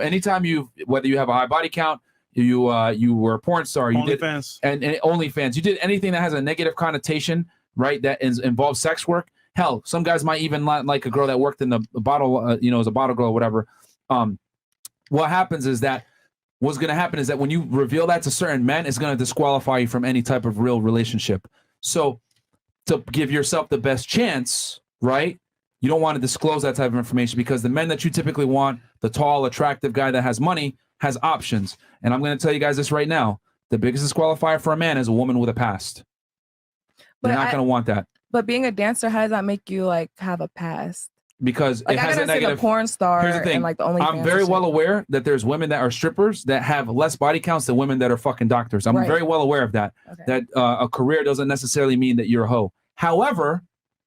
anytime whether you have a high body count, you were a porn star, you did OnlyFans. and OnlyFans, you did anything that has a negative connotation, right? That involves sex work. Hell, some guys might even like a girl that worked in the bottle, as a bottle girl or whatever. What happens is that what's going to happen is that when you reveal that to certain men, it's going to disqualify you from any type of real relationship. So to give yourself the best chance, right? You don't want to disclose that type of information because the men that you typically want, the tall, attractive guy that has money, has options. And I'm going to tell you guys this right now. The biggest disqualifier for a man is a woman with a past. You're not going to want that. But being a dancer, how does that make you like have a past? Because it has a negative. The porn star. Here's the thing. And, like, the OnlyFans I'm very well aware that there's women that are strippers that have less body counts than women that are fucking doctors. I'm very well aware of that. Okay. That a career doesn't necessarily mean that you're a hoe. However,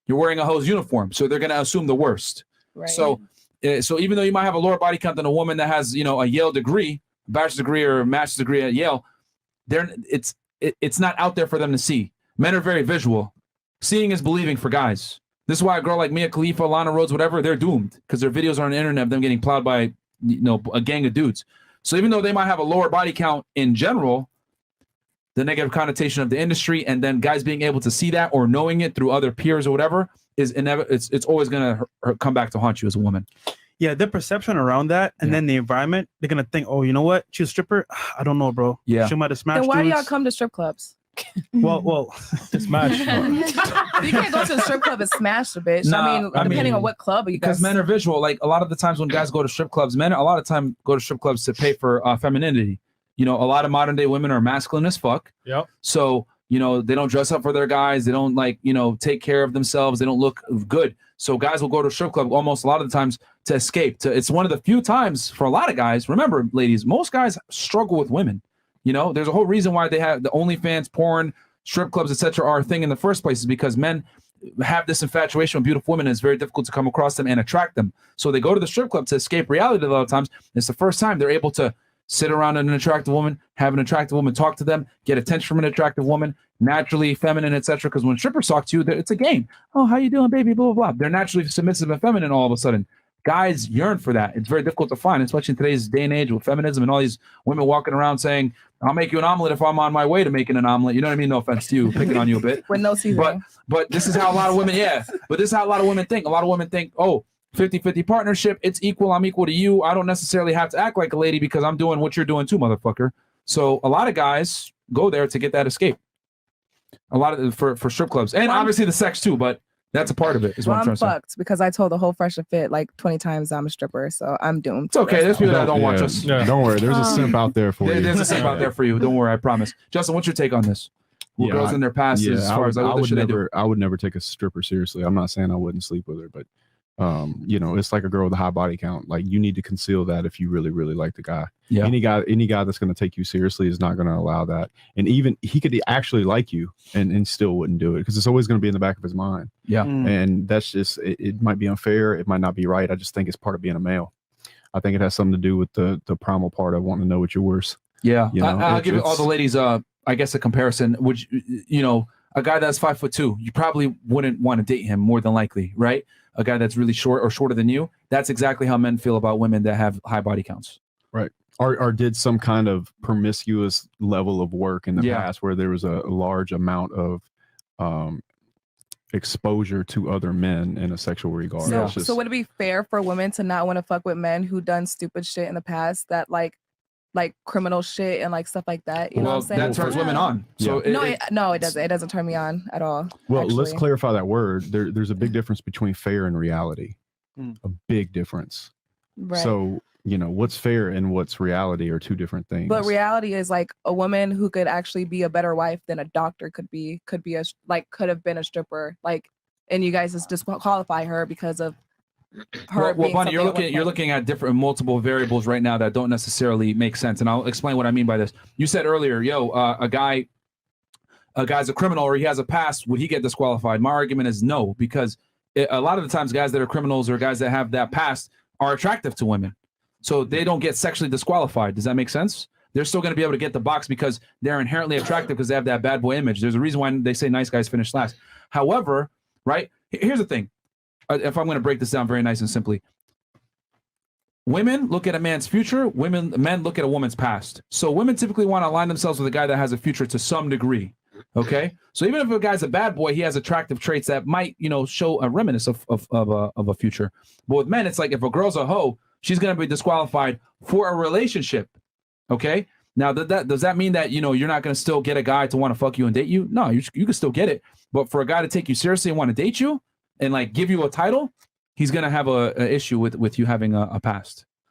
you're wearing a hoe's uniform, so they're going to assume the worst. Right. So even though you might have a lower body count than a woman that has, a Yale degree, bachelor's degree or a master's degree at Yale, it's not out there for them to see. Men are very visual. Seeing is believing for guys. This is why a girl like Mia Khalifa, Lana Rhoades, whatever, they're doomed because their videos are on the internet of them getting plowed by, a gang of dudes. So even though they might have a lower body count in general, the negative connotation of the industry and then guys being able to see that or knowing it through other peers or whatever is it's always going to come back to haunt you as a woman. Yeah, the perception around that and then the environment, they're going to think, oh, you know what? She's a stripper? I don't know, bro. Yeah. She might have smashed Then why do dudes. y'all come to strip clubs? Well, to smash. You can't go to a strip club and smash a bitch. Depending on what club you guys. Because men are visual. Like a lot of the times when guys go to strip clubs, men a lot of time go to strip clubs to pay for femininity. A lot of modern day women are masculine as fuck. Yep. So, they don't dress up for their guys. They don't take care of themselves. They don't look good. So guys will go to a strip club almost a lot of the times to escape. It's one of the few times for a lot of guys. Remember, ladies, most guys struggle with women. There's a whole reason why they have the OnlyFans, porn, strip clubs, etc. are a thing in the first place is because men have this infatuation with beautiful women and it's very difficult to come across them and attract them. So they go to the strip club to escape reality a lot of times. It's the first time they're able to sit around an attractive woman, have an attractive woman talk to them, get attention from an attractive woman, naturally feminine, etc. Because when strippers talk to you, it's a game. Oh, how you doing, baby? Blah, blah, blah. They're naturally submissive and feminine all of a sudden. Guys yearn for that. It's very difficult to find, especially in today's day and age with feminism and all these women walking around saying, I'll make you an omelet if I'm on my way to making an omelet. You know what I mean? No offense to you, picking on you a bit. With no seasoning. But this is how a lot of women, but this is how a lot of women think. A lot of women think, oh, 50-50 partnership, it's equal, I'm equal to you. I don't necessarily have to act like a lady because I'm doing what you're doing too, motherfucker. So a lot of guys go there to get that escape. A lot of for strip clubs. And obviously the sex too, but that's a part of it, is what I'm trying to say. I'm fucked because I told the whole Freshandfit like 20 times I'm a stripper, so I'm doomed. It's okay. There's people that don't watch us. Yeah. Don't worry. There's a simp out there for you. There's a simp out there for you. Don't worry. I promise. Justin, what's your take on this? Girls in their past as far as I would never take a stripper seriously. I'm not saying I wouldn't sleep with her, but it's like a girl with a high body count. Like you need to conceal that if you really, really like the guy. Yeah. Any guy that's going to take you seriously is not going to allow that. And even he could actually like you and still wouldn't do it because it's always going to be in the back of his mind. Yeah. And that's just, it might be unfair. It might not be right. I just think it's part of being a male. I think it has something to do with the primal part of wanting to know what you're worth. Yeah. I'll give all the ladies, I guess a comparison, which, a guy that's 5'2", you probably wouldn't want to date him more than likely, right? A guy that's really short or shorter than you. That's exactly how men feel about women that have high body counts. Right. Or did some kind of promiscuous level of work in the past where there was a large amount of exposure to other men in a sexual regard. So would it be fair for women to not want to fuck with men who done stupid shit in the past that like criminal shit and like stuff like that? You know what I'm saying? That turns women on. So it doesn't. It doesn't turn me on at all. Well, let's clarify that word. There's a big difference between fair and reality. A big difference. Right. So, what's fair and what's reality are two different things. But reality is like a woman who could actually be a better wife than a doctor could have been a stripper. Like, and you guys just disqualify her because of her. Well, Bunny, you're looking at multiple variables right now that don't necessarily make sense, and I'll explain what I mean by this. You said earlier, a guy's a criminal or he has a past. Would he get disqualified? My argument is no, because a lot of the times guys that are criminals or guys that have that past are attractive to women. So they don't get sexually disqualified. Does that make sense? They're still going to be able to get the box because they're inherently attractive because they have that bad boy image. There's a reason why they say nice guys finish last. However, right, here's the thing. If I'm going to break this down very nice and simply, women look at a man's future. Men look at a woman's past. So women typically want to align themselves with a guy that has a future to some degree. Okay, so even if a guy's a bad boy, he has attractive traits that might, show a reminiscence of a future. But with men, it's like if a girl's a hoe, she's gonna be disqualified for a relationship. Okay, now does that mean that you're not gonna still get a guy to want to fuck you and date you? No, you can still get it. But for a guy to take you seriously and want to date you and like give you a title, he's gonna have a issue with you having a past.